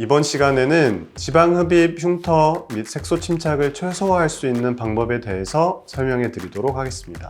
이번 시간에는 지방 흡입, 흉터 및 색소 침착을 최소화할 수 있는 방법에 대해서 설명해 드리도록 하겠습니다.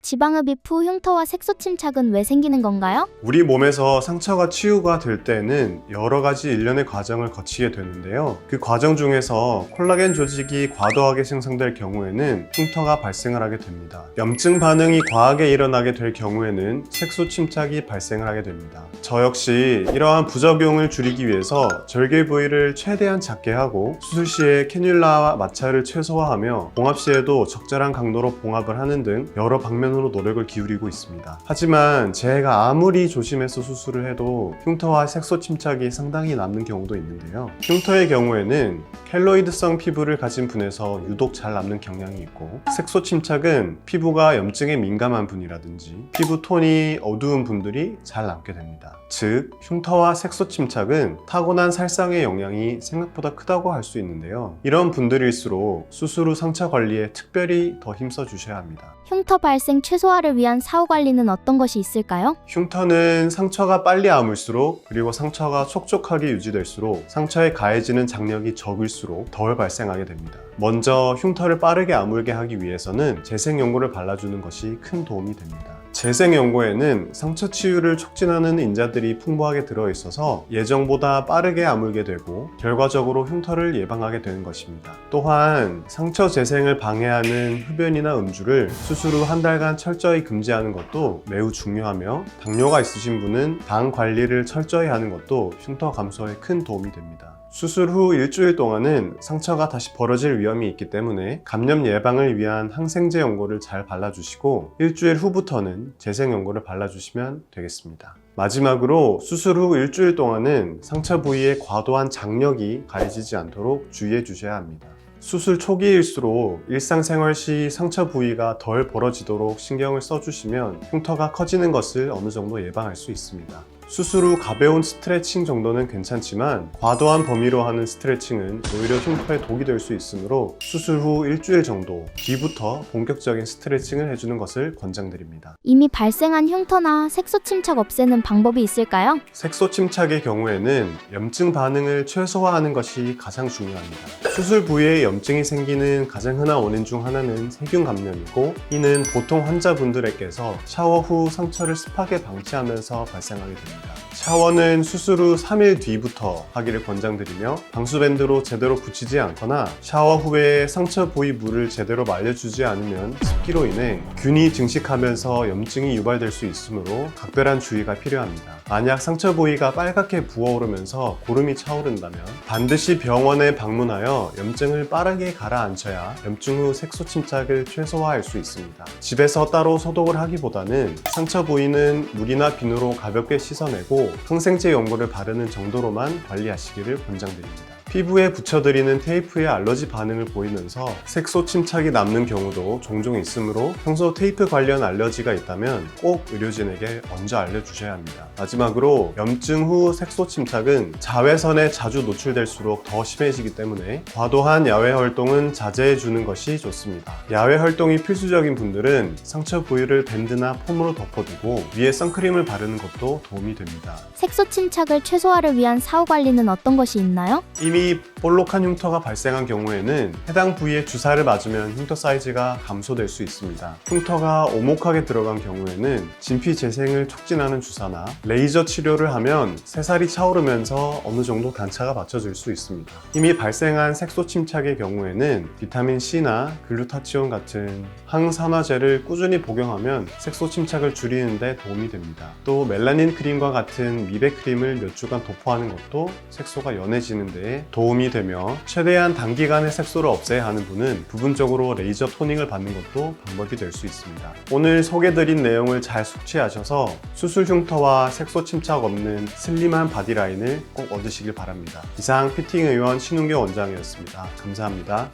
지방흡입 후 흉터와 색소 침착은 왜 생기는 건가요? 우리 몸에서 상처가 치유가 될 때에는 여러 가지 일련의 과정을 거치게 되는데요. 그 과정 중에서 콜라겐 조직이 과도하게 생성될 경우에는 흉터가 발생을 하게 됩니다. 염증 반응이 과하게 일어나게 될 경우에는 색소 침착이 발생을 하게 됩니다. 저 역시 이러한 부작용을 줄이기 위해서 절개 부위를 최대한 작게 하고 수술 시에 캐뉼라와 마찰을 최소화하며 봉합 시에도 적절한 강도로 봉합을 하는 등 여러 방면으로 노력을 기울이고 있습니다. 하지만 제가 아무리 조심해서 수술을 해도 흉터와 색소 침착이 상당히 남는 경우도 있는데요. 흉터의 경우에는 켈로이드성 피부를 가진 분에서 유독 잘 남는 경향이 있고, 색소 침착은 피부가 염증에 민감한 분이라든지 피부 톤이 어두운 분들이 잘 남게 됩니다. 즉, 흉터와 색소 침착은 타고난 살상의 영향이 생각보다 크다고 할 수 있는데요. 이런 분들일수록 수술 후 상처 관리에 특별히 더 힘써 주셔야 합니다. 흉터 발생 최소화를 위한 사후 관리는 어떤 것이 있을까요? 흉터는 상처가 빨리 아물수록, 그리고 상처가 촉촉하게 유지될수록 상처에 가해지는 장력이 적을수록 덜 발생하게 됩니다. 먼저 흉터를 빠르게 아물게 하기 위해서는 재생연고를 발라주는 것이 큰 도움이 됩니다. 재생연고에는 상처 치유를 촉진하는 인자들이 풍부하게 들어있어서 예정보다 빠르게 아물게 되고 결과적으로 흉터를 예방하게 되는 것입니다. 또한 상처 재생을 방해하는 흡연이나 음주를 수술 후 한 달간 철저히 금지하는 것도 매우 중요하며, 당뇨가 있으신 분은 당 관리를 철저히 하는 것도 흉터 감소에 큰 도움이 됩니다. 수술 후 일주일 동안은 상처가 다시 벌어질 위험이 있기 때문에 감염 예방을 위한 항생제 연고를 잘 발라주시고, 일주일 후부터는 재생 연고를 발라주시면 되겠습니다. 마지막으로 수술 후 일주일 동안은 상처 부위에 과도한 장력이 가해지지 않도록 주의해 주셔야 합니다. 수술 초기일수록 일상생활 시 상처 부위가 덜 벌어지도록 신경을 써주시면 흉터가 커지는 것을 어느 정도 예방할 수 있습니다. 수술 후 가벼운 스트레칭 정도는 괜찮지만 과도한 범위로 하는 스트레칭은 오히려 흉터에 독이 될 수 있으므로 수술 후 일주일 정도 뒤부터 본격적인 스트레칭을 해주는 것을 권장드립니다. 이미 발생한 흉터나 색소 침착 없애는 방법이 있을까요? 색소 침착의 경우에는 염증 반응을 최소화하는 것이 가장 중요합니다. 수술 부위에 염증이 생기는 가장 흔한 원인 중 하나는 세균 감염이고, 이는 보통 환자분들에게서 샤워 후 상처를 습하게 방치하면서 발생하게 됩니다. 샤워는 수술 후 3일 뒤부터 하기를 권장드리며, 방수밴드로 제대로 붙이지 않거나 샤워 후에 상처 부위 물을 제대로 말려주지 않으면 습기로 인해 균이 증식하면서 염증이 유발될 수 있으므로 각별한 주의가 필요합니다. 만약 상처 부위가 빨갛게 부어오르면서 고름이 차오른다면 반드시 병원에 방문하여 염증을 빠르게 가라앉혀야 염증 후 색소 침착을 최소화할 수 있습니다. 집에서 따로 소독을 하기보다는 상처 부위는 물이나 비누로 가볍게 씻어내고 항생제 연고를 바르는 정도로만 관리하시기를 권장드립니다. 피부에 붙여드리는 테이프에 알러지 반응을 보이면서 색소 침착이 남는 경우도 종종 있으므로 평소 테이프 관련 알러지가 있다면 꼭 의료진에게 먼저 알려주셔야 합니다. 마지막으로 염증 후 색소 침착은 자외선에 자주 노출될수록 더 심해지기 때문에 과도한 야외 활동은 자제해주는 것이 좋습니다. 야외 활동이 필수적인 분들은 상처 부위를 밴드나 폼으로 덮어두고 위에 선크림을 바르는 것도 도움이 됩니다. 색소 침착을 최소화를 위한 사후 관리는 어떤 것이 있나요? 이미 볼록한 흉터가 발생한 경우에는 해당 부위에 주사를 맞으면 흉터 사이즈가 감소될 수 있습니다. 흉터가 오목하게 들어간 경우에는 진피 재생을 촉진하는 주사나 레이저 치료를 하면 새살이 차오르면서 어느 정도 단차가 맞춰질 수 있습니다. 이미 발생한 색소 침착의 경우에는 비타민 C나 글루타치온 같은 항산화제를 꾸준히 복용하면 색소 침착을 줄이는 데 도움이 됩니다. 또 멜라닌 크림과 같은 미백 크림을 몇 주간 도포하는 것도 색소가 연해지는 데 도움이 되며, 최대한 단기간에 색소를 없애야 하는 분은 부분적으로 레이저 토닝을 받는 것도 방법이 될 수 있습니다. 오늘 소개드린 내용을 잘 숙지하셔서 수술 흉터와 색소 침착 없는 슬림한 바디라인을 꼭 얻으시길 바랍니다. 이상 피팅 의원 신웅교 원장이었습니다. 감사합니다.